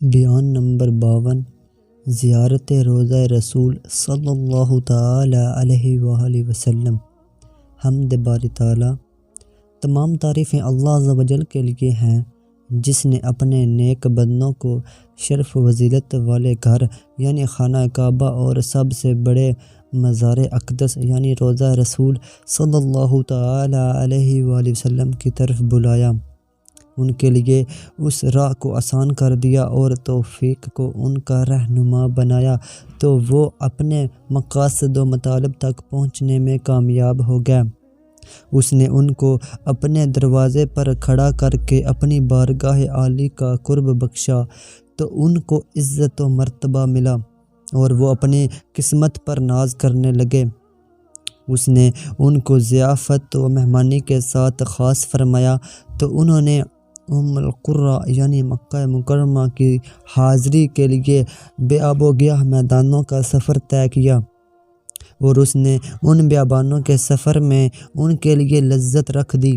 بیان نمبر 52 زیارت روضہ رسول صلی اللہ تعالی علیہ وآلہ وسلم۔ حمد باری تعالیٰ، تمام تعریفیں اللہ عز و جل کے لیے ہیں جس نے اپنے نیک بندوں کو شرف و فضیلت والے گھر یعنی خانہ کعبہ اور سب سے بڑے مزار اقدس یعنی روضہ رسول صلی اللہ تعالی علیہ وآلہ وسلم کی طرف بلایا، ان کے لیے اس راہ کو آسان کر دیا اور توفیق کو ان کا رہنما بنایا تو وہ اپنے مقاصد و مطالب تک پہنچنے میں کامیاب ہو گئے۔ اس نے ان کو اپنے دروازے پر کھڑا کر کے اپنی بارگاہ عالی کا قرب بخشا تو ان کو عزت و مرتبہ ملا اور وہ اپنی قسمت پر ناز کرنے لگے۔ اس نے ان کو ضیافت و مہمانی کے ساتھ خاص فرمایا تو انہوں نے القریٰ یعنی مکہ مکرمہ کی حاضری کے لیے بے آب و گیاہ میدانوں کا سفر طے کیا، اور اس نے ان بیابانوں کے سفر میں ان کے لیے لذت رکھ دی،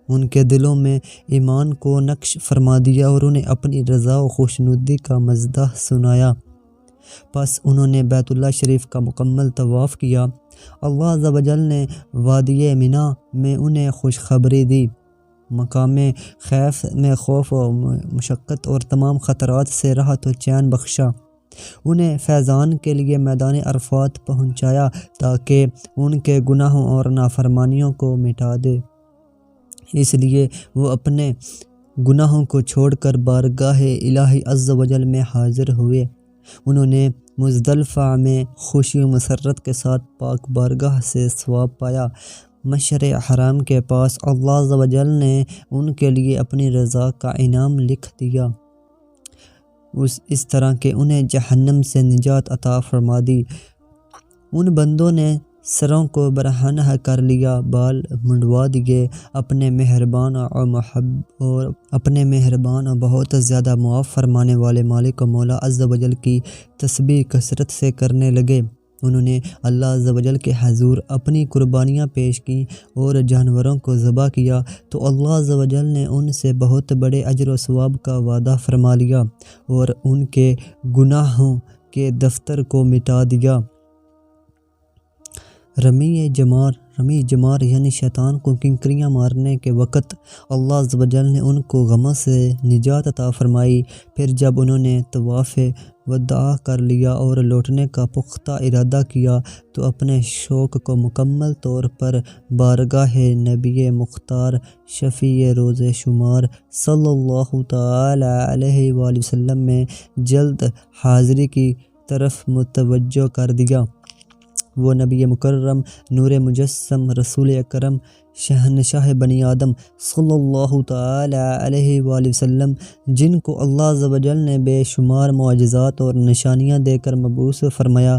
ان کے دلوں میں ایمان کو نقش فرما دیا اور انہیں اپنی رضا و خوشنودی کا مزدہ سنایا۔ پس انہوں نے بیت اللہ شریف کا مکمل طواف کیا۔ اللہ عز و جل نے وادی منی میں انہیں خوشخبری دی، مقام خیف میں خوف و مشقت اور تمام خطرات سے راحت و چین بخشا، انہیں فیضان کے لیے میدان عرفات پہنچایا تاکہ ان کے گناہوں اور نافرمانیوں کو مٹا دے۔ اس لیے وہ اپنے گناہوں کو چھوڑ کر بارگاہ الہی عز و جل میں حاضر ہوئے۔ انہوں نے مزدلفہ میں خوشی و مسرت کے ساتھ پاک بارگاہ سے ثواب پایا۔ مشعر حرام کے پاس اللہ عز و جل نے ان کے لیے اپنی رضا کا انعام لکھ دیا، اس طرح کہ انہیں جہنم سے نجات عطا فرما دی۔ ان بندوں نے سروں کو برہنہ کر لیا، بال منڈوا دیے، اپنے مہربان اور بہت زیادہ معاف فرمانے والے مالک و مولا عز و جل کی تسبیح کثرت سے کرنے لگے۔ انہوں نے اللہ عز و جل کے حضور اپنی قربانیاں پیش کیں اور جانوروں کو ذبح کیا تو اللہ عز و جل نے ان سے بہت بڑے اجر و ثواب کا وعدہ فرما لیا اور ان کے گناہوں کے دفتر کو مٹا دیا۔ رمی جمار یعنی شیطان کو کنکریاں مارنے کے وقت اللہ عز و جل نے ان کو غموں سے نجات عطا فرمائی۔ پھر جب انہوں نے طواف وداع کر لیا اور لوٹنے کا پختہ ارادہ کیا تو اپنے شوق کو مکمل طور پر بارگاہ نبی مختار شفیع روز شمار صلی اللہ تعالی علیہ وآلہ وسلم میں جلد حاضری کی طرف متوجہ کر دیا۔ وہ نبی مکرم، نور مجسم، رسول اکرم، شہنشاہ بنی آدم صلی اللہ تعالی علیہ وآلہ وسلم، جن کو اللہ عز و جل نے بے شمار معجزات اور نشانیاں دے کر مبعوث فرمایا،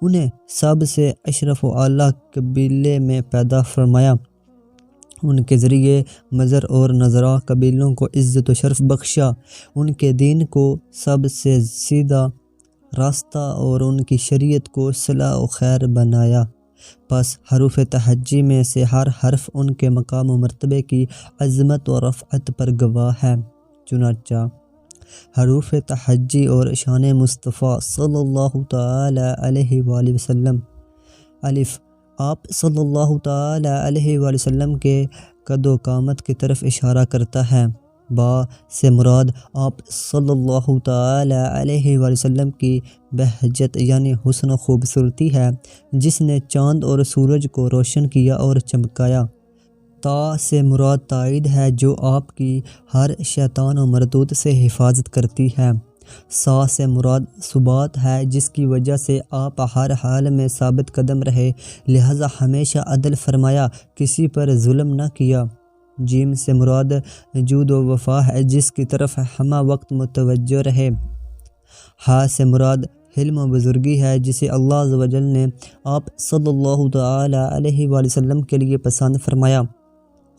انہیں سب سے اشرف و اعلیٰ قبیلے میں پیدا فرمایا۔ ان کے ذریعے مضر اور نذرا قبیلوں کو عزت و شرف بخشا، ان کے دین کو سب سے سیدھا راستہ اور ان کی شریعت کو صلاح و خیر بنایا۔ پس حروف تہجی میں سے ہر حرف ان کے مقام و مرتبے کی عظمت و رفعت پر گواہ ہے۔ چنانچہ حروف تہجی اور شان مصطفیٰ صلی اللہ تعالی علیہ وآلہ وسلم۔ الف، آپ صلی اللہ تعالی علیہ وآلہ وسلم کے قد و قامت کی طرف اشارہ کرتا ہے۔ با سے مراد آپ صلی اللہ تعالی علیہ وآلہ وسلم کی بہجت یعنی حسن و خوبصورتی ہے جس نے چاند اور سورج کو روشن کیا اور چمکایا۔ تا سے مراد تائید ہے جو آپ کی ہر شیطان و مردود سے حفاظت کرتی ہے۔ سا سے مراد ثبات ہے جس کی وجہ سے آپ ہر حال میں ثابت قدم رہے، لہذا ہمیشہ عدل فرمایا، کسی پر ظلم نہ کیا۔ جیم سے مراد جود و وفا ہے جس کی طرف ہمہ وقت متوجہ رہے۔ ہا سے مراد حلم و بزرگی ہے جسے اللہ عز و جل نے آپ صلی اللہ تعالی علیہ وآلہ وسلم کے لیے پسند فرمایا۔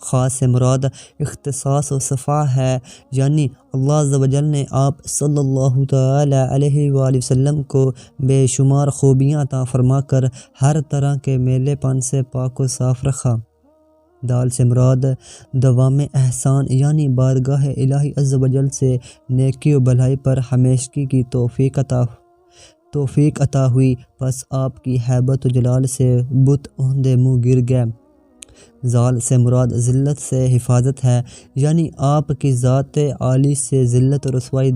خا سے مراد اختصاص و صفا ہے، یعنی اللہ عز و جل نے آپ صلی اللہ تعالی علیہ وآلہ وسلم کو بے شمار خوبیاں عطا فرما کر ہر طرح کے میلے پن سے پاک و صاف رکھا۔ دال سے مراد دوام احسان یعنی بارگاہ الہی عز و جل سے نیکی و بھلائی پر ہمیشگی کی توفیق عطا ہوئی، پس آپ کی ہیبت و جلال سے بت اوندے منہ گر گئے۔ زال سے مراد ذلت سے حفاظت ہے، یعنی آپ کی ذات عالی سے ذلت و رسوائی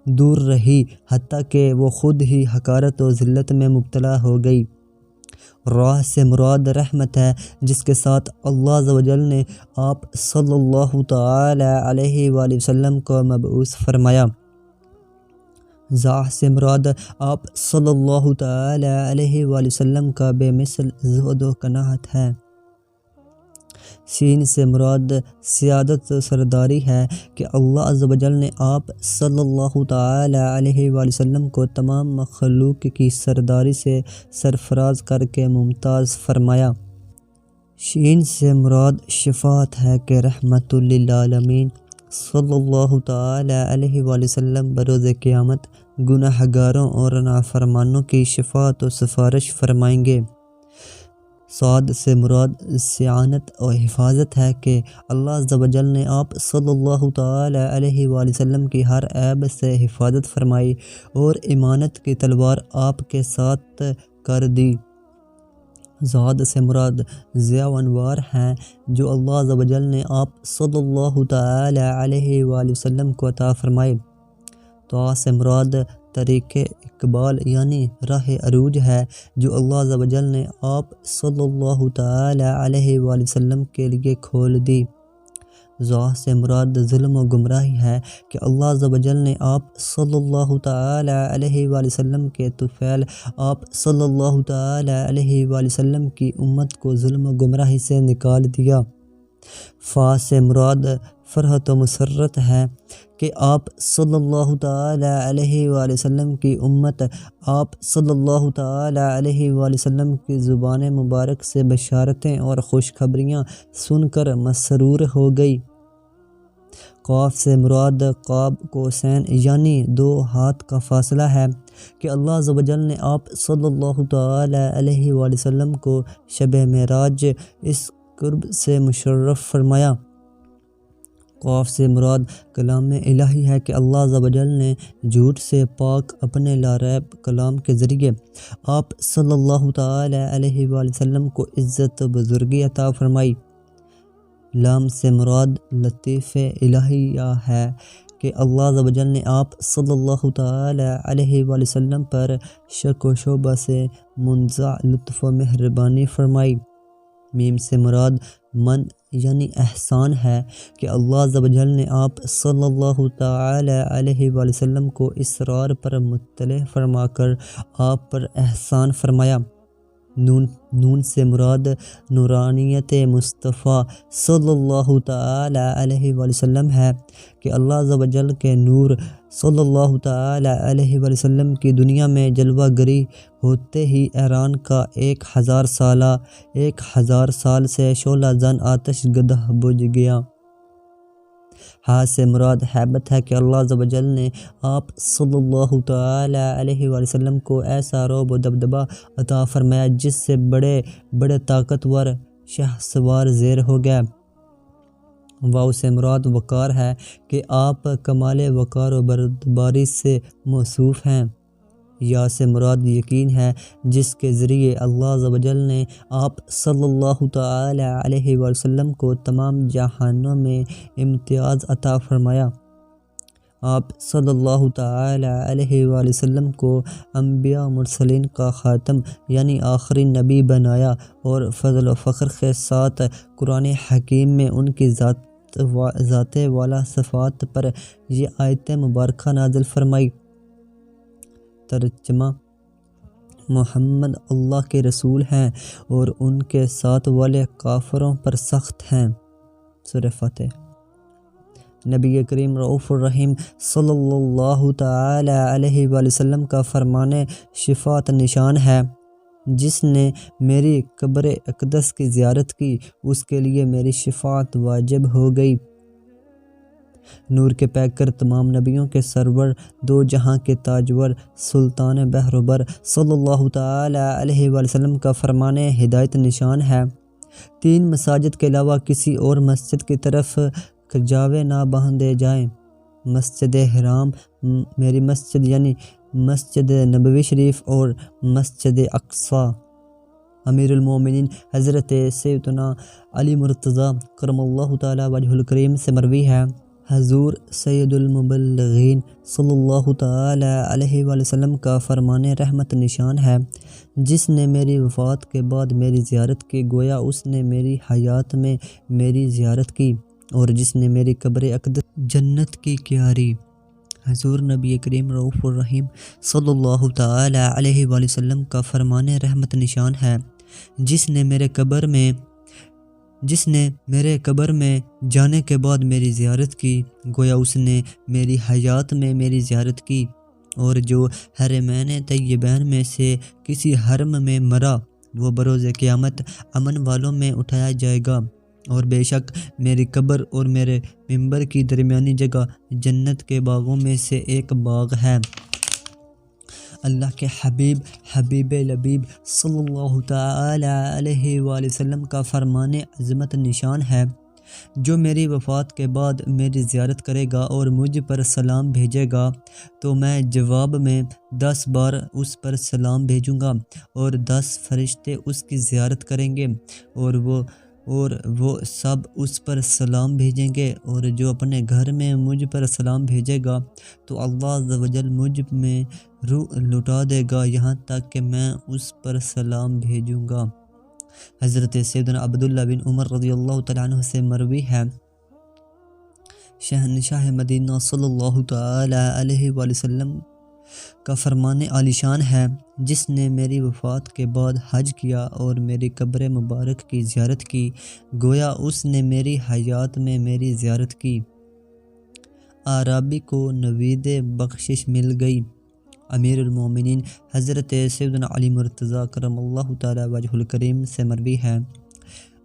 دور رہی، حتیٰ کہ وہ خود ہی حقارت و ذلت میں مبتلا ہو گئی۔ راہ سے مراد رحمت ہے، جس کے ساتھ اللہ عز و جل نے آپ صلی اللہ تعالی علیہ وآلہ وسلم کو مبعوث فرمایا۔ زاہ سے مراد آپ صلی اللہ تعالی علیہ وآلہ وسلم کا بے مثل زہد و قناعت ہے۔ سین سے مراد سیادت و سرداری ہے کہ اللہ عز و جل نے آپ صلی اللہ تعالی علیہ وآلہ وسلم کو تمام مخلوق کی سرداری سے سرفراز کر کے ممتاز فرمایا۔ شین سے مراد شفاعت ہے کہ رحمت للعالمین صلی اللہ تعالی علیہ وآلہ وسلم بروز قیامت گناہ گاروں اور نافرمانوں کی شفاعت و سفارش فرمائیں گے۔ صاد سے مراد سیانت و حفاظت ہے کہ اللہ عز و جل نے آپ صلی اللہ تعالی علیہ وآلہ وسلم کی ہر عیب سے حفاظت فرمائی اور امانت کی تلوار آپ کے ساتھ کر دی۔ زاد سے مراد ضیاء و انوار ہیں جو اللہ عز و جل نے آپ صلی اللہ تعالی علیہ وآلہ وسلم کو عطا فرمائے۔ طاء سے مراد طریق اقبال یعنی راہ عروج ہے جو اللہ عز و جل نے آپ صلی اللہ تعالی علیہ وآلہ وسلم کے لیے کھول دی۔ ظاء سے مراد ظلم و گمراہی ہے کہ اللہ عز و جل نے آپ صلی اللہ تعالی علیہ وآلہ وسلم کے طفیل آپ صلی اللہ تعالی علیہ وآلہ وسلم کی امت کو ظلم و گمراہی سے نکال دیا۔ فا سے مراد فرحت و مسرت ہے کہ آپ صلی اللہ تعالی علیہ وآلہ وسلم کی امت آپ صلی اللہ تعالی علیہ وآلہ وسلم کی زبان مبارک سے بشارتیں اور خوشخبریاں سن کر مسرور ہو گئی۔ قاف سے مراد قاب قوسین یعنی 2 ہاتھ کا فاصلہ ہے کہ اللہ عز و جل نے آپ صلی اللہ تعالی علیہ وآلہ وسلم کو شب معراج اس قرب سے مشرف فرمایا۔ قاف سے مراد کلام الہی ہے کہ اللہ عز و جل نے جھوٹ سے پاک اپنے لاریب کلام کے ذریعے آپ صلی اللہ تعالی علیہ وآلہ وسلم کو عزت و بزرگی عطا فرمائی۔ لام سے مراد لطیف الہیہ ہے کہ اللہ عز و جل نے آپ صلی اللہ تعالی علیہ وآلہ وسلم پر شک و شبہ سے منزع لطف و مہربانی فرمائی۔ میم سے مراد من یعنی احسان ہے کہ اللہ عز و جل نے آپ صلی اللہ تعالی علیہ وآلہ وسلم کو اسرار پر مطلع فرما کر آپ پر احسان فرمایا۔ نون سے مراد نورانیت مصطفیٰ صلی اللہ تعالی علیہ وآلہ وسلم ہے کہ اللہ عز و جل کے نور صلی اللہ تعالی علیہ وآلہ وسلم کی دنیا میں جلوہ گری ہوتے ہی ایران کا 1000 سال سے شعلہ زن آتش گدہ بجھ گیا۔ ہاں سے مراد ہیبت ہے کہ اللہ عز و جل نے آپ صلی اللہ تعالی علیہ وآلہ وسلم کو ایسا رعب و دبدبہ عطا فرمایا جس سے بڑے طاقتور شہسوار زیر ہو گئے۔ واو سے مراد وقار ہے کہ آپ کمال وقار و بردباری سے موصوف ہیں۔ یا سے مراد یقین ہے جس کے ذریعے اللہ عز و جل نے آپ صلی اللہ تعالی علیہ وآلہ وسلم کو تمام جہانوں میں امتیاز عطا فرمایا۔ آپ صلی اللہ تعالی علیہ وآلہ وسلم کو انبیاء مرسلین کا خاتم یعنی آخری نبی بنایا اور فضل و فخر کے ساتھ قرآن حکیم میں ان کی ذات والا صفات پر یہ آیت مبارکہ نازل فرمائی۔ ترجمہ: محمد اللہ کے رسول ہیں اور ان کے ساتھ والے کافروں پر سخت ہیں۔ سورہ فاتح۔ نبی کریم رؤوف الرحیم صلی اللہ تعالی علیہ وآلہ وسلم کا فرمان شفاعت نشان ہے: جس نے میری قبر اقدس کی زیارت کی اس کے لیے میری شفاعت واجب ہو گئی۔ نور کے پیکر تمام نبیوں کے سرور دو جہاں کے تاجور سلطان بحر و بر صلی اللہ تعالی علیہ وآلہ وسلم کا فرمان ہدایت نشان ہے: 3 مساجد کے علاوہ کسی اور مسجد کی طرف جاوے نہ باندھے جائیں۔ مسجد حرام، میری مسجد یعنی مسجد نبوی شریف اور مسجد اقصی۔ امیر المومنین حضرت سیدنا علی مرتضیٰ کرم اللہ تعالی وجہ الکریم سے مروی ہے، حضور سید المبلغین صلی اللہ تعالی علیہ وآلہ وسلم کا فرمان رحمت نشان ہے، جس نے میری وفات کے بعد میری زیارت کی گویا اس نے میری حیات میں میری زیارت کی، اور جس نے میری قبر اقدس جنت کی کیاری۔ حضور نبی کریم رؤوف الرحیم صلی اللہ تعالی علیہ وآلہ وسلم کا فرمان رحمت نشان ہے، جس نے میرے قبر میں جانے کے بعد میری زیارت کی، گویا اس نے میری حیات میں میری زیارت کی، اور جو حرمین طیبین میں سے کسی حرم میں مرا وہ بروز قیامت امن والوں میں اٹھایا جائے گا، اور بے شک میری قبر اور میرے منبر کی درمیانی جگہ جنت کے باغوں میں سے ایک باغ ہے۔ اللہ کے حبیب لبیب صلی اللہ تعالی علیہ وآلہ وسلم کا فرمان عظمت نشان ہے، جو میری وفات کے بعد میری زیارت کرے گا اور مجھ پر سلام بھیجے گا تو میں جواب میں 10 بار اس پر سلام بھیجوں گا، اور 10 فرشتے اس کی زیارت کریں گے، اور وہ سب اس پر سلام بھیجیں گے، اور جو اپنے گھر میں مجھ پر سلام بھیجے گا تو اللہ عز و جل مجھ میں روح لٹا دے گا یہاں تک کہ میں اس پر سلام بھیجوں گا۔ حضرت سیدنا عبداللہ بن عمر رضی اللہ تعالیٰ عنہ سے مروی ہے، شہنشاہ مدینہ صلی اللہ تعالی علیہ وآلہ وسلم کا فرمان عالی شان ہے، جس نے میری وفات کے بعد حج کیا اور میری قبر مبارک کی زیارت کی، گویا اس نے میری حیات میں میری زیارت کی۔ اعرابی کو نوید بخشش مل گئی۔ امیر المومنین حضرت سیدنا علی مرتضیٰ کرم اللہ تعالی وجہ الکریم سے مروی ہے،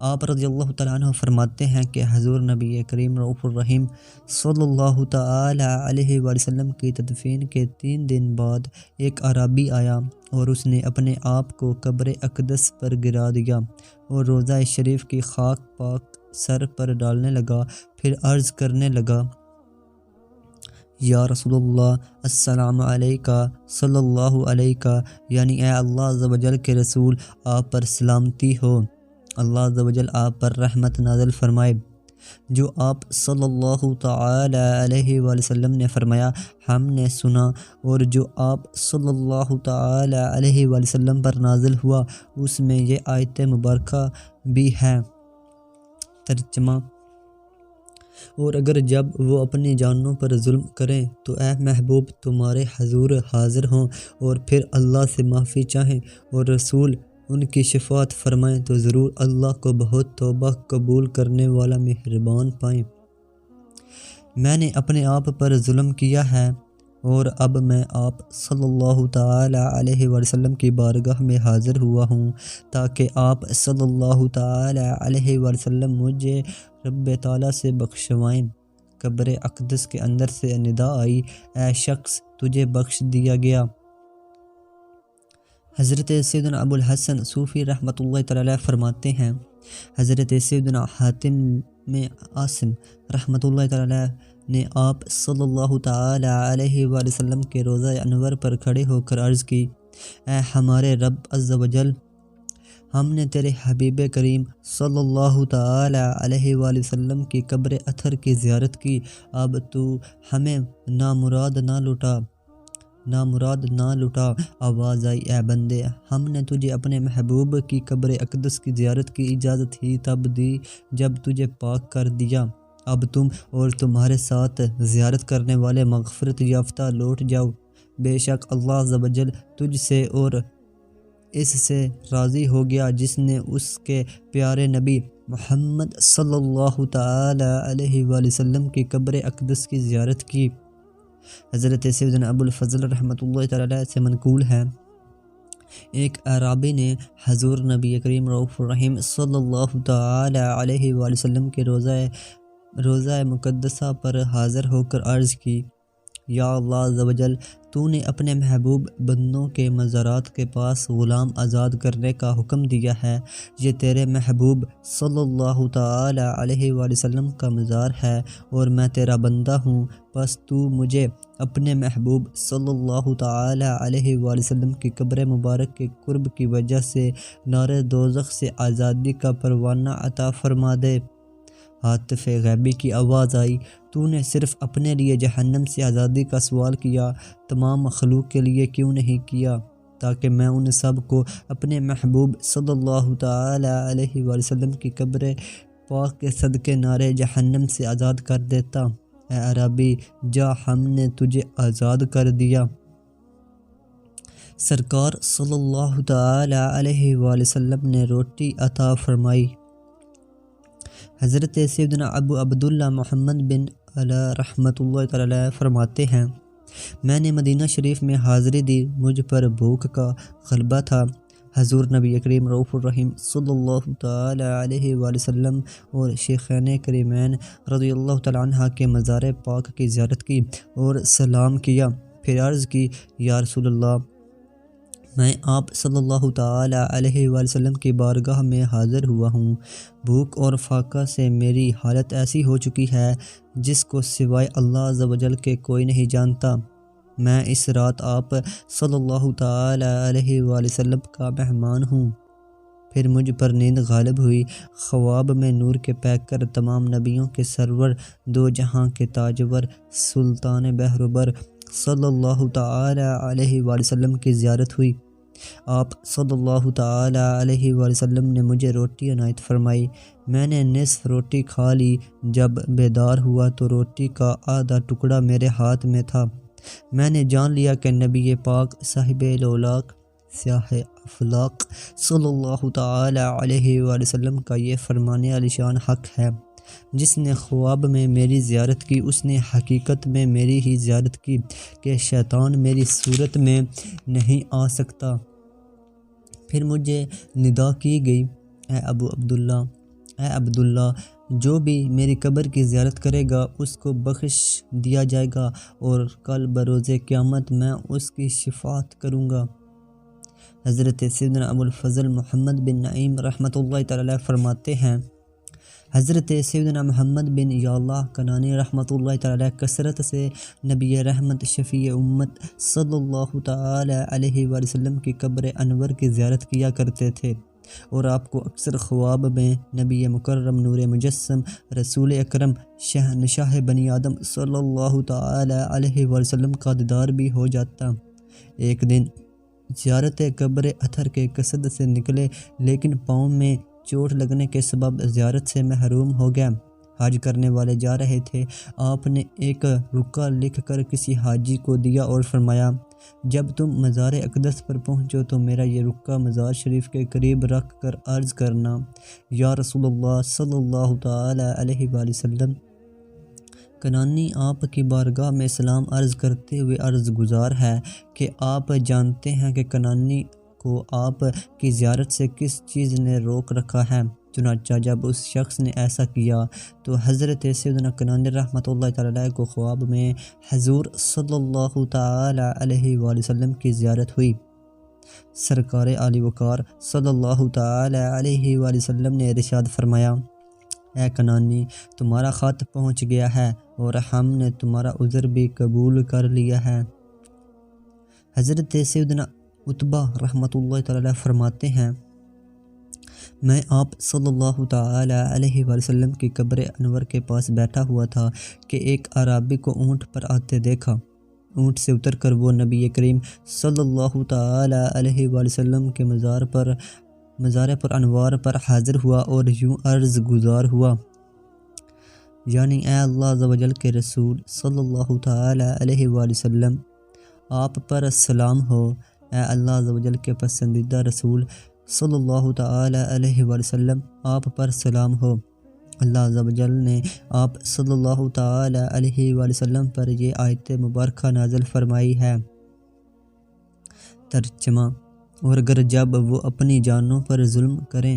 آپ رضی اللہ تعالیٰ عنہ فرماتے ہیں کہ حضور نبی کریم رؤوف الرحیم صلی اللہ تعالی علیہ وآلہ وسلم کی تدفین کے 3 دن بعد ایک اعرابی آیا اور اس نے اپنے آپ کو قبر اقدس پر گرا دیا اور روضہ شریف کی خاک پاک سر پر ڈالنے لگا، پھر عرض کرنے لگا، یا رسول اللہ السلام علیکہ صلی اللہ علیکہ، یعنی اے اللہ عز و جل کے رسول آپ پر سلامتی ہو، اللہ عز و جل آپ پر رحمت نازل فرمائے۔ جو آپ صلی اللہ تعالی علیہ وآلہ وسلم نے فرمایا ہم نے سنا، اور جو آپ صلی اللہ تعالی علیہ وآلہ وسلم پر نازل ہوا اس میں یہ آیت مبارکہ بھی ہے۔ ترجمہ: اور اگر جب وہ اپنی جانوں پر ظلم کریں تو اے محبوب تمہارے حضور حاضر ہوں اور پھر اللہ سے معافی چاہیں اور رسول ان کی شفاعت فرمائیں تو ضرور اللہ کو بہت توبہ قبول کرنے والا مہربان پائیں۔ میں نے اپنے آپ پر ظلم کیا ہے اور اب میں آپ صلی اللہ تعالی علیہ وآلہ وسلم کی بارگاہ میں حاضر ہوا ہوں تاکہ آپ صلی اللہ تعالی علیہ وآلہ وسلم مجھے رب تعالیٰ سے بخشوائیں۔ قبر اقدس کے اندر سے ندا آئی، اے شخص تجھے بخش دیا گیا۔ حضرت سیدنا ابو الحسن صوفی رحمۃ اللہ تعالی علیہ فرماتے ہیں، حضرت سیدنا حاتم میں عاصم رحمۃ اللہ تعالی علیہ نے آپ صلی اللہ تعالی علیہ وآلہ وسلم کے روضہ انور پر کھڑے ہو کر عرض کی، اے ہمارے رب عز و جل، ہم نے تیرے حبیب کریم صلی اللہ تعالی علیہ وآلہ وسلم کی قبر اطہر کی زیارت کی، اب تو ہمیں نامراد نہ لٹا۔ آواز آئی، اے بندے، ہم نے تجھے اپنے محبوب کی قبر اقدس کی زیارت کی اجازت ہی تب دی جب تجھے پاک کر دیا، اب تم اور تمہارے ساتھ زیارت کرنے والے مغفرت یافتہ لوٹ جاؤ، بے شک اللہ عز و جل تجھ سے اور اس سے راضی ہو گیا جس نے اس کے پیارے نبی محمد صلی اللہ تعالی علیہ وآلہ وسلم کی قبر اقدس کی زیارت کی۔ حضرت سیدنا ابو الفضل رحمۃ اللہ تعالی علیہ سے منقول ہے، ایک اعرابی نے حضور نبی کریم رؤوف الرحیم صلی اللہ تعالی علیہ وآلہ وسلم کے روضہ مقدسہ پر حاضر ہو کر عرض کی، یا اللہ عز و جل، تو نے اپنے محبوب بندوں کے مزارات کے پاس غلام آزاد کرنے کا حکم دیا ہے۔ یہ تیرے محبوب صلی اللہ تعالی علیہ وآلہ وسلم کا مزار ہے اور میں تیرا بندہ ہوں، بس تو مجھے اپنے محبوب صلی اللہ تعالی علیہ وآلہ وسلم کی قبر مبارک کے قرب کی وجہ سے نار دوزخ سے آزادی کا پروانہ عطا فرما دے۔ ہاتف غیبی کی آواز آئی، تو نے صرف اپنے لیے جہنم سے آزادی کا سوال کیا، تمام مخلوق کے لیے کیوں نہیں کیا، تاکہ میں ان سب کو اپنے محبوب صلی اللہ تعالی علیہ وآلہ وسلم کی قبر پاک کے صدقے نار جہنم سے آزاد کر دیتا۔ اے عربی، جا، ہم نے تجھے آزاد کر دیا۔ سرکار صلی اللہ تعالی علیہ وآلہ وسلم نے روٹی عطا فرمائی۔ حضرت سیدنا ابو عبداللہ محمد بن علی رحمۃ اللہ تعالی فرماتے ہیں، میں نے مدینہ شریف میں حاضری دی، مجھ پر بھوک کا غلبہ تھا۔ حضور نبی کریم رؤوف الرحیم صلی اللہ تعالی علیہ وآلہ وسلم اور شیخین کریمین رضی اللہ تعالی عنہ کے مزار پاک کی زیارت کی اور سلام کیا، پھر عرض کی، یا رسول اللہ، میں آپ صلی اللہ تعالی علیہ وآلہ وسلم کی بارگاہ میں حاضر ہوا ہوں۔ بھوک اور فاقہ سے میری حالت ایسی ہو چکی ہے جس کو سوائے اللہ عز و جل کے کوئی نہیں جانتا۔ میں اس رات آپ صلی اللہ تعالی علیہ وآلہ وسلم کا مہمان ہوں۔ پھر مجھ پر نیند غالب ہوئی۔ خواب میں نور کے پیکر، تمام نبیوں کے سرور، دو جہاں کے تاجور، سلطان بحر صلی اللہ تعالی علیہ وآلہ وسلم کی زیارت ہوئی۔ آپ صلی اللہ تعالی علیہ وآلہ وسلم نے مجھے روٹی عنایت فرمائی۔ میں نے نصف روٹی کھا لی۔ جب بیدار ہوا تو روٹی کا آدھا ٹکڑا میرے ہاتھ میں تھا۔ میں نے جان لیا کہ نبی پاک صاحب لولاک سیاہ افلاق صلی اللہ تعالی علیہ وآلہ وسلم کا یہ فرمان عالی شان حق ہے۔ جس نے خواب میں میری زیارت کی، اس نے حقیقت میں میری ہی زیارت کی، کہ شیطان میری صورت میں نہیں آ سکتا۔ پھر مجھے ندا کی گئی، اے ابو عبداللہ، اے عبداللہ، جو بھی میری قبر کی زیارت کرے گا اس کو بخش دیا جائے گا اور کل بروز قیامت میں اس کی شفاعت کروں گا۔ حضرت سیدنا ابو الفضل محمد بن نعیم رحمۃ اللہ تعالی فرماتے ہیں، حضرت سیدنا محمد بن یعلا کنانی رحمۃ اللہ تعالی کثرت سے نبی رحمت شفیع امت صلی اللہ تعالی علیہ وآلہ وسلم کی قبر انور کی زیارت کیا کرتے تھے، اور آپ کو اکثر خواب میں نبی مکرم نور مجسم رسول اکرم شہنشاہ بنی آدم صلی اللہ تعالی علیہ وآلہ وسلم کا دیدار بھی ہو جاتا۔ ایک دن زیارت قبر اطہر کے قصد سے نکلے، لیکن پاؤں میں چوٹ لگنے کے سبب زیارت سے محروم ہو گیا۔ حج کرنے والے جا رہے تھے۔ آپ نے ایک رکا لکھ کر کسی حاجی کو دیا اور فرمایا، جب تم مزار اقدس پر پہنچو تو میرا یہ رکا مزار شریف کے قریب رکھ کر عرض کرنا، یا رسول اللہ صلی اللہ تعالی علیہ وآلہ وسلم۔ کنانی آپ کی بارگاہ میں سلام عرض کرتے ہوئے عرض گزار ہے کہ آپ جانتے ہیں کہ کنانی کو آپ کی زیارت سے کس چیز نے روک رکھا ہے۔ چنانچہ جب اس شخص نے ایسا کیا تو حضرت سیدنا کنانی رحمۃ اللہ تعالی کو خواب میں حضور صلی اللہ تعالی علیہ وآلہ وسلم کی زیارت ہوئی۔ سرکار عالی وقار صلی اللہ تعالی علیہ وآلہ وسلم نے ارشاد فرمایا، اے کنانی، تمہارا خط پہنچ گیا ہے اور ہم نے تمہارا عذر بھی قبول کر لیا ہے۔ حضرت سیدنا عتبہ رحمۃ اللہ تعالی فرماتے ہیں، میں آپ صلی اللہ تعالی علیہ وآلہ وسلم کی قبر انور کے پاس بیٹھا ہوا تھا کہ ایک اعرابی کو اونٹ پر آتے دیکھا۔ اونٹ سے اتر کر وہ نبی کریم صلی اللہ تعالی علیہ وآلہ وسلم کے مزار پر انوار پر حاضر ہوا اور یوں عرض گزار ہوا، یعنی اے اللہ عز و جل کے رسول صلی اللہ تعالی علیہ وآلہ وسلم، آپ پر سلام ہو۔ اے اللہ عز و جل کے پسندیدہ رسول صلی اللہ تعالی علیہ وآلہ وسلم، آپ پر سلام ہو۔ اللہ عز و جل نے آپ صلی اللہ تعالی علیہ وآلہ وسلم پر یہ آیت مبارکہ نازل فرمائی ہے۔ ترجمہ، اور اگر جب وہ اپنی جانوں پر ظلم کریں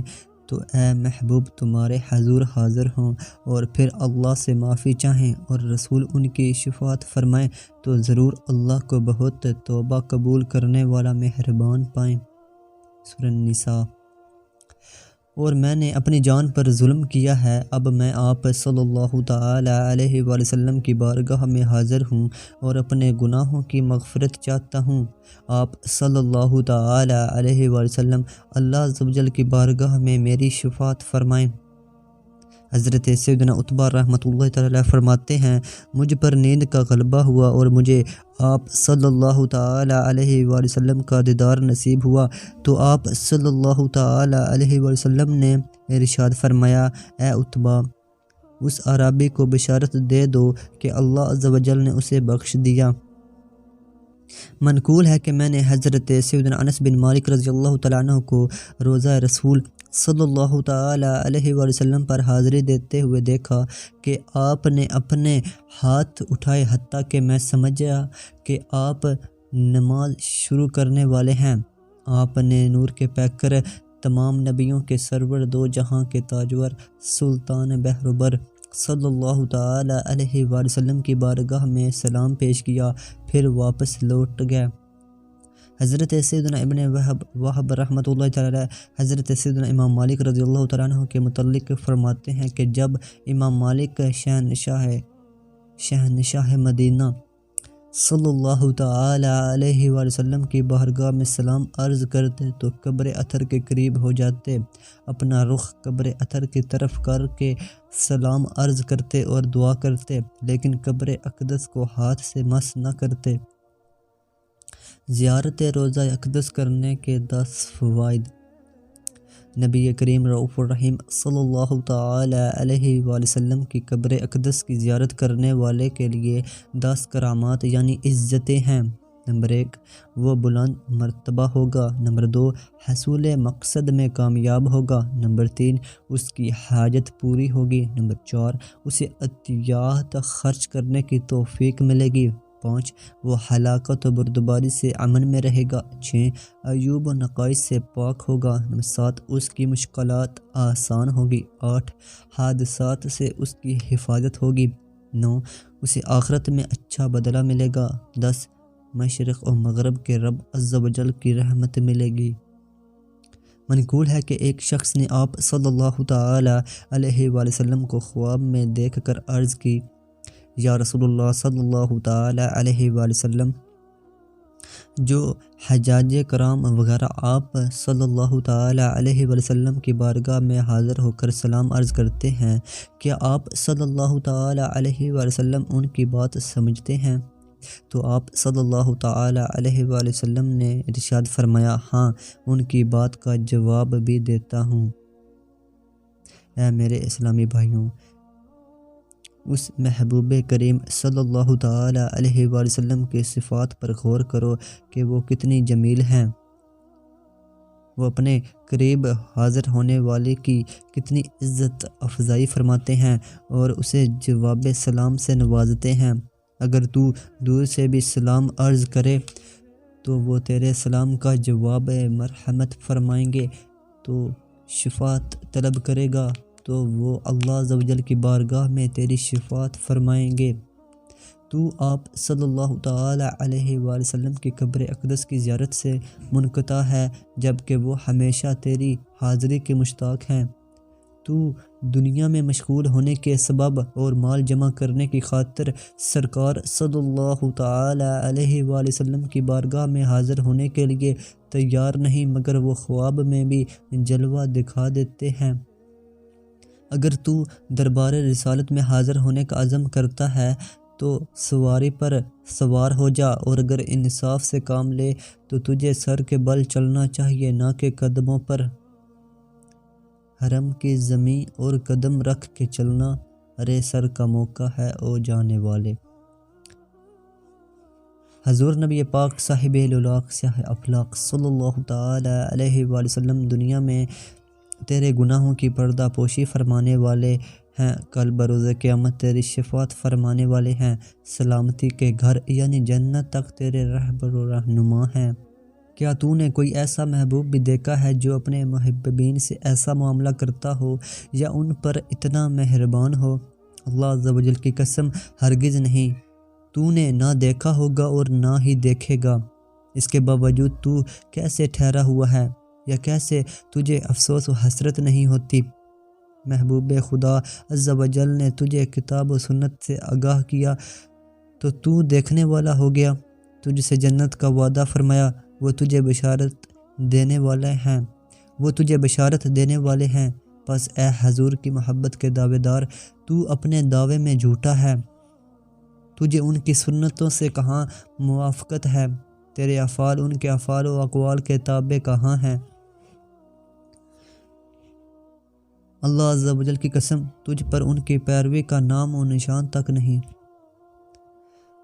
تو اے محبوب تمہارے حضور حاضر ہوں اور پھر اللہ سے معافی چاہیں اور رسول ان کی شفاعت فرمائیں تو ضرور اللہ کو بہت توبہ قبول کرنے والا مہربان پائیں۔ سورہ النساء۔ اور میں نے اپنی جان پر ظلم کیا ہے، اب میں آپ صلی اللہ تعالی علیہ وآلہ وسلم کی بارگاہ میں حاضر ہوں اور اپنے گناہوں کی مغفرت چاہتا ہوں۔ آپ صلی اللہ تعالی علیہ وآلہ وسلم اللہ عز و جل کی بارگاہ میں میری شفاعت فرمائیں۔ حضرت سیدنا عتبہ رحمۃ اللہ تعالی فرماتے ہیں، مجھ پر نیند کا غلبہ ہوا اور مجھے آپ صلی اللہ تعالی علیہ وآلہ وسلم کا دیدار نصیب ہوا تو آپ صلی اللہ تعالی علیہ وآلہ وسلم نے ارشاد فرمایا، اے عتبہ، اس اعرابی کو بشارت دے دو کہ اللہ عز و جل نے اسے بخش دیا۔ منقول ہے کہ میں نے حضرت سیدنا انس بن مالک رضی اللہ تعالیٰ عنہ کو روزہ رسول صلی اللہ تعالی علیہ وآلہ وسلم پر حاضری دیتے ہوئے دیکھا کہ آپ نے اپنے ہاتھ اٹھائے، حتیٰ کہ میں سمجھا کہ آپ نماز شروع کرنے والے ہیں۔ آپ نے نور کے پیکر، تمام نبیوں کے سرور، دو جہاں کے تاجور، سلطان بحر صلی اللہ تعالی علیہ وآلہ وسلم کی بارگاہ میں سلام پیش کیا، پھر واپس لوٹ گئے۔ حضرت سیدنا ابن وہب رحمۃ اللہ تعالی حضرت سیدنا امام مالک رضی اللہ تعالیٰ عنہ کے متعلق فرماتے ہیں کہ جب امام مالک شہنشاہ مدینہ صلی اللہ تعالی علیہ وآلہ وسلم کی بارگاہ میں سلام عرض کرتے تو قبر اطہر کے قریب ہو جاتے، اپنا رخ قبر اطہر کی طرف کر کے سلام عرض کرتے اور دعا کرتے، لیکن قبر اقدس کو ہاتھ سے مس نہ کرتے۔ زیارت روضہ اقدس کرنے کے 10 فوائد۔ نبی کریم رؤوف الرحیم صلی اللہ تعالی علیہ وآلہ وسلم کی قبر اقدس کی زیارت کرنے والے کے لیے 10 کرامات یعنی عزتیں ہیں۔ نمبر 1، وہ بلند مرتبہ ہوگا۔ نمبر 2، حصول مقصد میں کامیاب ہوگا۔ نمبر 3، اس کی حاجت پوری ہوگی۔ نمبر 4، اسے عطیات خرچ کرنے کی توفیق ملے گی۔ 5، وہ ہلاکت و بردباری سے امن میں رہے گا۔ 6، عیوب و نقائص سے پاک ہوگا۔ نمبر 7، اس کی مشکلات آسان ہوگی۔ 8، حادثات سے اس کی حفاظت ہوگی۔ 9، اسے آخرت میں اچھا بدلہ ملے گا۔ 10، مشرق و مغرب کے رب عز و جل کی رحمت ملے گی۔ منقول ہے کہ ایک شخص نے آپ صلی اللہ تعالی علیہ وآلہ وسلم کو خواب میں دیکھ کر عرض کی، یا رسول اللہ صلی اللہ تعالی علیہ وآلہ وسلم، جو حجاج کرام وغیرہ آپ صلی اللہ تعالی علیہ وآلہ وسلم کی بارگاہ میں حاضر ہو کر سلام عرض کرتے ہیں، کیا آپ صلی اللہ تعالی علیہ وآلہ وسلم ان کی بات سمجھتے ہیں؟ تو آپ صلی اللہ تعالی علیہ وآلہ وسلم نے ارشاد فرمایا، ہاں، ان کی بات کا جواب بھی دیتا ہوں۔ اے میرے اسلامی بھائیوں، اس محبوب کریم صلی اللہ تعالی علیہ وآلہ وسلم کی صفات پر غور کرو کہ وہ کتنی جمیل ہیں۔ وہ اپنے قریب حاضر ہونے والے کی کتنی عزت افزائی فرماتے ہیں اور اسے جواب سلام سے نوازتے ہیں۔ اگر تو دور سے بھی سلام عرض کرے تو وہ تیرے سلام کا جواب مرحمت فرمائیں گے، تو شفاعت طلب کرے گا تو وہ اللہ عز و جل کی بارگاہ میں تیری شفاعت فرمائیں گے۔ تو آپ صلی اللہ تعالی علیہ وآلہ وسلم کی قبر اقدس کی زیارت سے منقطع ہے، جبکہ وہ ہمیشہ تیری حاضری کے مشتاق ہیں۔ تو دنیا میں مشغول ہونے کے سبب اور مال جمع کرنے کی خاطر سرکار صلی اللہ تعالی علیہ وآلہ وسلم کی بارگاہ میں حاضر ہونے کے لیے تیار نہیں، مگر وہ خواب میں بھی جلوہ دکھا دیتے ہیں۔ اگر تو دربار رسالت میں حاضر ہونے کا عزم کرتا ہے تو سواری پر سوار ہو جا، اور اگر انصاف سے کام لے تو تجھے سر کے بل چلنا چاہیے، نہ کہ قدموں پر۔ حرم کی زمین اور قدم رکھ کے چلنا، ارے سر کا موقع ہے او جانے والے۔ حضور نبی پاک صاحب الاولاق سیاہ افلاق صلی اللہ تعالی علیہ وآلہ وسلم دنیا میں تیرے گناہوں کی پردہ پوشی فرمانے والے ہیں، کل بروز قیامت تیری شفاعت فرمانے والے ہیں، سلامتی کے گھر یعنی جنت تک تیرے رہبر و رہنما ہیں۔ کیا تو نے کوئی ایسا محبوب بھی دیکھا ہے جو اپنے محبوبین سے ایسا معاملہ کرتا ہو یا ان پر اتنا مہربان ہو؟ اللہ عز و جل کی قسم ہرگز نہیں، تو نے نہ دیکھا ہوگا اور نہ ہی دیکھے گا۔ اس کے باوجود تو کیسے ٹھہرا ہوا ہے، یا کیسے تجھے افسوس و حسرت نہیں ہوتی؟ محبوب خدا عز و جل نے تجھے کتاب و سنت سے آگاہ کیا تو دیکھنے والا ہو گیا۔ تجھ سے جنت کا وعدہ فرمایا، وہ تجھے بشارت دینے والے ہیں۔ پس اے حضور کی محبت کے دعوے دار، تو اپنے دعوے میں جھوٹا ہے۔ تجھے ان کی سنتوں سے کہاں موافقت ہے؟ تیرے افعال ان کے افعال و اقوال کے تابع کہاں ہیں؟ اللہ عز و جل کی قسم تجھ پر ان کی پیروی کا نام و نشان تک نہیں۔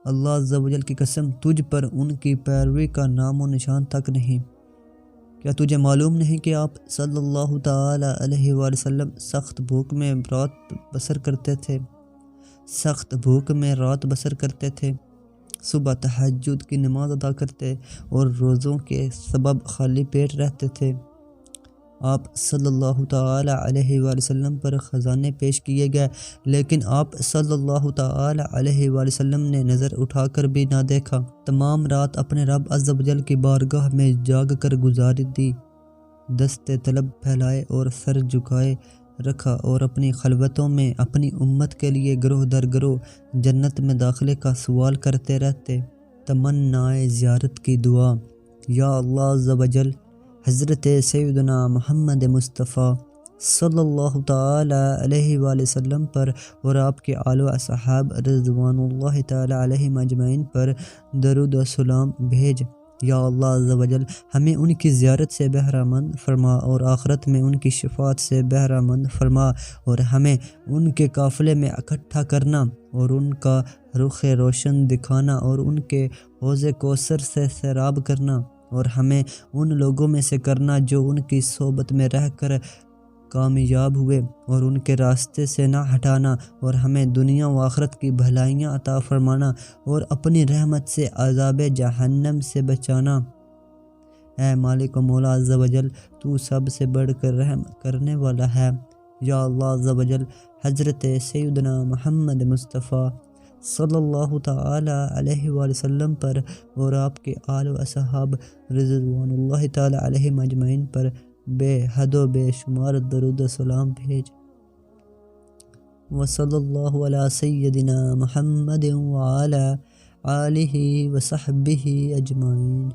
اللہ عز و جل کی قسم تجھ پر ان کی پیروی کا نام و نشان تک نہیں۔ کیا تجھے معلوم نہیں کہ آپ صلی اللہ تعالی علیہ وآلہ وسلم سخت بھوک میں رات بسر کرتے تھے، صبح تہجد کی نماز ادا کرتے اور روزوں کے سبب خالی پیٹ رہتے تھے۔ آپ صلی اللہ تعالی علیہ وآلہ وسلم پر خزانے پیش کیے گئے، لیکن آپ صلی اللہ تعالی علیہ وآلہ وسلم نے نظر اٹھا کر بھی نہ دیکھا۔ تمام رات اپنے رب عز و جل کی بارگاہ میں جاگ کر گزار دی، دست طلب پھیلائے اور سر جھکائے رکھا، اور اپنی خلوتوں میں اپنی امت کے لیے گروہ در گروہ جنت میں داخلے کا سوال کرتے رہتے۔ تمنائے زیارت کی دعا: یا اللہ عز و جل، حضرت سیدنا محمد مصطفیٰ صلی اللہ تعالی علیہ وآلہ وسلم پر اور آپ کے آل و اصحاب رضوان اللہ تعالی علیہم اجمعین پر درود و سلام بھیج۔ یا اللہ عز و جل، ہمیں ان کی زیارت سے بہرہ مند فرما اور آخرت میں ان کی شفاعت سے بہرہ مند فرما، اور ہمیں ان کے قافلے میں اکٹھا کرنا اور ان کا رخ روشن دکھانا اور ان کے حوض کوثر سے سیراب کرنا، اور ہمیں ان لوگوں میں سے کرنا جو ان کی صحبت میں رہ کر کامیاب ہوئے، اور ان کے راستے سے نہ ہٹانا، اور ہمیں دنیا و آخرت کی بھلائیاں عطا فرمانا اور اپنی رحمت سے عذاب جہنم سے بچانا۔ اے مالک و مولا عز و جل، تو سب سے بڑھ کر رحم کرنے والا ہے۔ یا اللہ عز و جل، حضرت سیدنا محمد مصطفیٰ صلی اللہ تعالی علیہ وآلہ وسلم پر اور آپ کے آل و اصحاب رضوان اللہ تعالی علیہم اجمعین پر بے حد و بے شمار درود و سلام بھیج۔ وصلی اللہ علی سیدنا محمد وعلی آلہ وصحبہ اجمعین۔